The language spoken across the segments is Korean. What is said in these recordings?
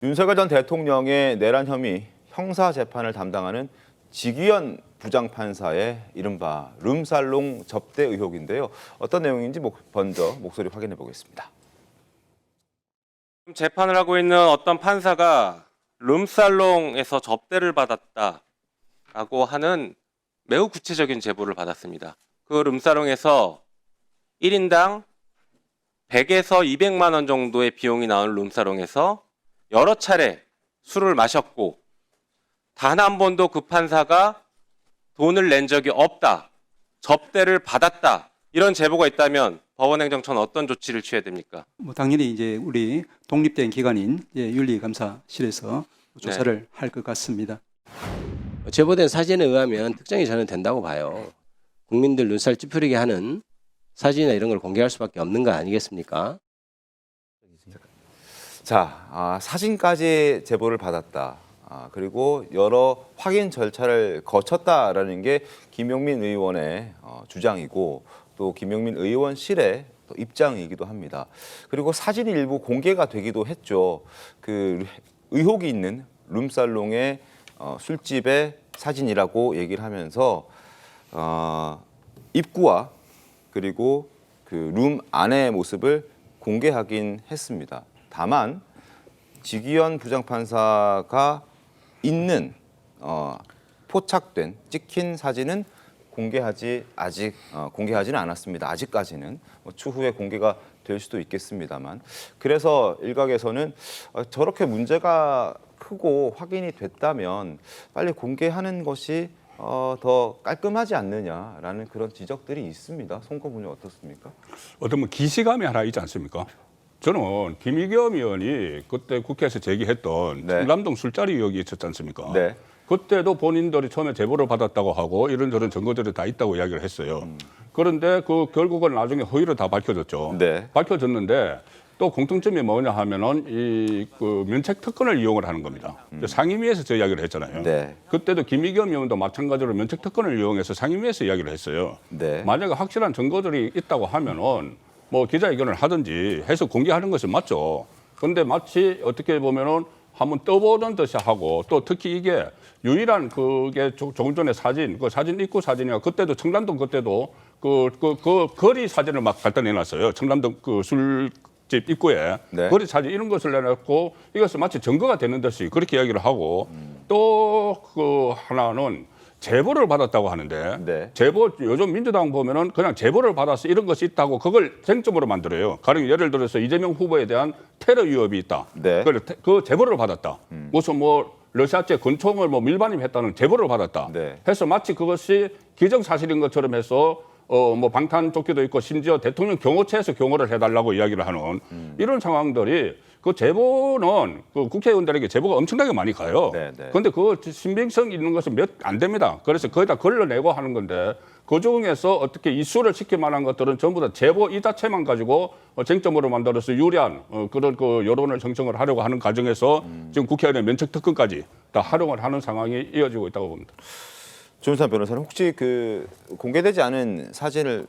윤석열 전 대통령의 내란 혐의 형사 재판을 담당하는 지기현 부장판사의 이른바 룸살롱 접대 의혹인데요. 어떤 내용인지 먼저 목소리 확인해 보겠습니다. 재판을 하고 있는 어떤 판사가 룸살롱에서 접대를 받았다라고 하는 매우 구체적인 제보를 받았습니다. 그 룸살롱에서 1인당 100에서 200만 원 정도의 비용이 나오는 룸살롱에서 여러 차례 술을 마셨고 단 한 번도 그 판사가 돈을 낸 적이 없다, 접대를 받았다 이런 제보가 있다면 법원행정처는 어떤 조치를 취해야 됩니까? 당연히 이제 우리 독립된 기관인 윤리감사실에서 조사를 할 것 같습니다. 제보된 사진에 의하면 특정이 저는 된다고 봐요. 국민들 눈살 찌푸리게 하는 사진이나 이런 걸 공개할 수밖에 없는 거 아니겠습니까? 자, 사진까지 제보를 받았다. 그리고 여러 확인 절차를 거쳤다라는 게 김용민 의원의 주장이고 또 김용민 의원실의 입장이기도 합니다. 그리고 사진이 일부 공개가 되기도 했죠. 그 의혹이 있는 룸살롱의 술집의 사진이라고 얘기를 하면서 입구와 그리고 그 룸 안의 모습을 공개하긴 했습니다. 다만 지기현 부장판사가 있는 포착된 찍힌 사진은 공개하지는 않았습니다. 아직까지는 추후에 공개가 될 수도 있겠습니다만, 그래서 일각에서는 저렇게 문제가 크고 확인이 됐다면 빨리 공개하는 것이 더 깔끔하지 않느냐라는 그런 지적들이 있습니다. 송거분이 어떻습니까? 어떤 기시감이 하나 있지 않습니까? 저는 김의겸 의원이 그때 국회에서 제기했던 네. 청담동 술자리 의혹이 있었지 않습니까? 네. 그때도 본인들이 처음에 제보를 받았다고 하고 이런저런 증거들이 다 있다고 이야기를 했어요. 그런데 그 결국은 나중에 허위로 다 밝혀졌죠. 네. 밝혀졌는데 또 공통점이 뭐냐 하면은 그 면책 특권을 이용을 하는 겁니다. 상임위에서 저 이야기를 했잖아요. 네. 그때도 김의겸 의원도 마찬가지로 면책 특권을 이용해서 상임위에서 이야기를 했어요. 네. 만약에 확실한 증거들이 있다고 하면은 뭐 기자회견을 하든지 해서 공개하는 것은 맞죠. 그런데 마치 어떻게 보면은 한번 떠보는 듯이 하고 또 특히 이게 유일한 그게 조금 전에 사진, 그 사진 입구 사진이야. 그때도 청담동 그때도 그 거리 사진을 막 갖다 내놨어요. 청담동 그 술집 입구에 네. 거리 사진 이런 것을 내놓고 이것을 마치 증거가 되는 듯이 그렇게 이야기를 하고 또 그 하나는 제보를 받았다고 하는데 네. 제보 요즘 민주당 보면은 그냥 제보를 받아서 이런 것이 있다고 그걸 쟁점으로 만들어요. 가령 예를 들어서 이재명 후보에 대한 테러 위협이 있다. 네. 그 제보를 받았다. 무슨 뭐 러시아제 권총을 뭐 밀반입했다는 제보를 받았다. 네. 해서 마치 그것이 기정사실인 것처럼 해서 뭐 방탄조끼도 있고 심지어 대통령 경호처에서 경호를 해달라고 이야기를 하는 이런 상황들이 그 제보는 그 국회의원들에게 제보가 엄청나게 많이 가요. 네, 네. 그런데 그 신빙성 있는 것은 몇 안 됩니다. 그래서 거기다 걸러내고 하는 건데 그 중에서 어떻게 이수를 시킬 만한 것들은 전부 다 제보 이 자체만 가지고 쟁점으로 만들어서 유리한 그런 그 여론을 형성을 하려고 하는 과정에서 지금 국회의원의 면책 특권까지 다 활용을 하는 상황이 이어지고 있다고 봅니다. 조윤선 변호사는 혹시 그 공개되지 않은 사진을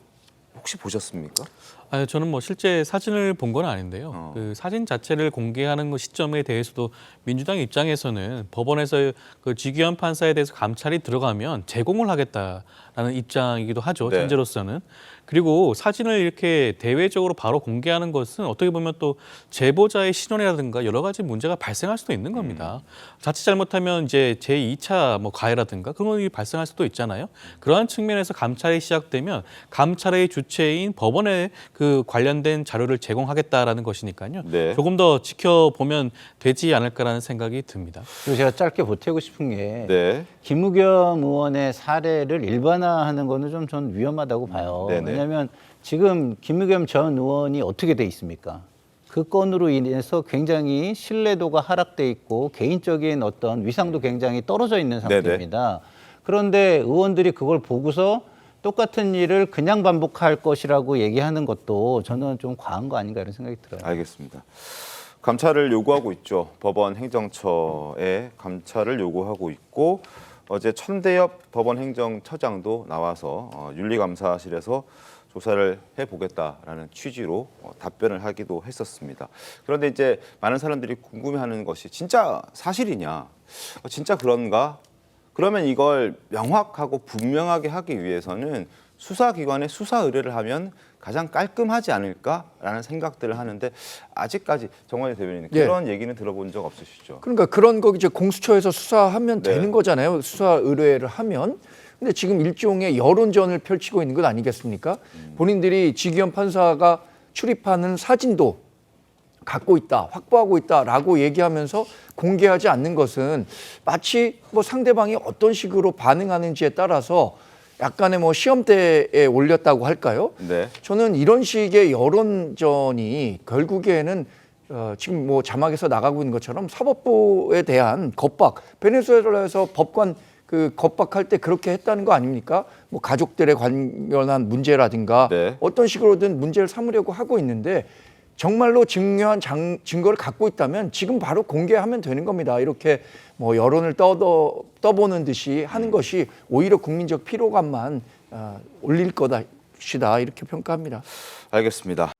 혹시 보셨습니까? 아니, 저는 뭐 실제 사진을 본 건 아닌데요. 그 사진 자체를 공개하는 그 시점에 대해서도 민주당 입장에서는 법원에서 그 지기현 판사에 대해서 감찰이 들어가면 제공을 하겠다라는 입장이기도 하죠. 네. 현재로서는. 그리고 사진을 이렇게 대외적으로 바로 공개하는 것은 어떻게 보면 또 제보자의 신원이라든가 여러 가지 문제가 발생할 수도 있는 겁니다. 자칫 잘못하면 이제 제2차 뭐 가해라든가 그런 것이 발생할 수도 있잖아요. 그러한 측면에서 감찰이 시작되면 감찰의 주체인 법원에 그 관련된 자료를 제공하겠다라는 것이니까요. 네. 조금 더 지켜보면 되지 않을까라는 생각이 듭니다. 그리고 제가 짧게 보태고 싶은 게 네. 김의겸 의원의 사례를 일반화하는 거는 좀 전 위험하다고 봐요. 네네. 왜냐하면 지금 김의겸 전 의원이 어떻게 돼 있습니까? 그 건으로 인해서 굉장히 신뢰도가 하락돼 있고 개인적인 어떤 위상도 굉장히 떨어져 있는 상태입니다. 그런데 의원들이 그걸 보고서 똑같은 일을 그냥 반복할 것이라고 얘기하는 것도 저는 좀 과한 거 아닌가 이런 생각이 들어요. 알겠습니다. 감찰을 요구하고 있죠. 법원 행정처에 감찰을 요구하고 있고 어제 천대엽 법원 행정처장도 나와서 윤리감사실에서 조사를 해보겠다라는 취지로 답변을 하기도 했었습니다. 그런데 이제 많은 사람들이 궁금해하는 것이 진짜 사실이냐, 진짜 그런가? 그러면 이걸 명확하고 분명하게 하기 위해서는 수사기관에 수사 의뢰를 하면 가장 깔끔하지 않을까라는 생각들을 하는데 아직까지 정관영 대변인 예. 그런 얘기는 들어본 적 없으시죠? 그러니까 그런 거 이제 공수처에서 수사하면 네. 되는 거잖아요. 수사 의뢰를 하면. 근데 지금 일종의 여론전을 펼치고 있는 것 아니겠습니까? 본인들이 지기현 판사가 출입하는 사진도 갖고 있다, 확보하고 있다라고 얘기하면서 공개하지 않는 것은 마치 뭐 상대방이 어떤 식으로 반응하는지에 따라서 약간의 뭐 시험대에 올렸다고 할까요? 네. 저는 이런 식의 여론전이 결국에는 지금 뭐 자막에서 나가고 있는 것처럼 사법부에 대한 겁박, 베네수엘라에서 법관 그 겁박할 때 그렇게 했다는 거 아닙니까? 뭐 가족들에 관련한 문제라든가 네. 어떤 식으로든 문제를 삼으려고 하고 있는데 정말로 중요한 증거를 갖고 있다면 지금 바로 공개하면 되는 겁니다. 이렇게 뭐 여론을 떠보는 듯이 하는 것이 오히려 국민적 피로감만 올릴 것이다 이렇게 평가합니다. 알겠습니다.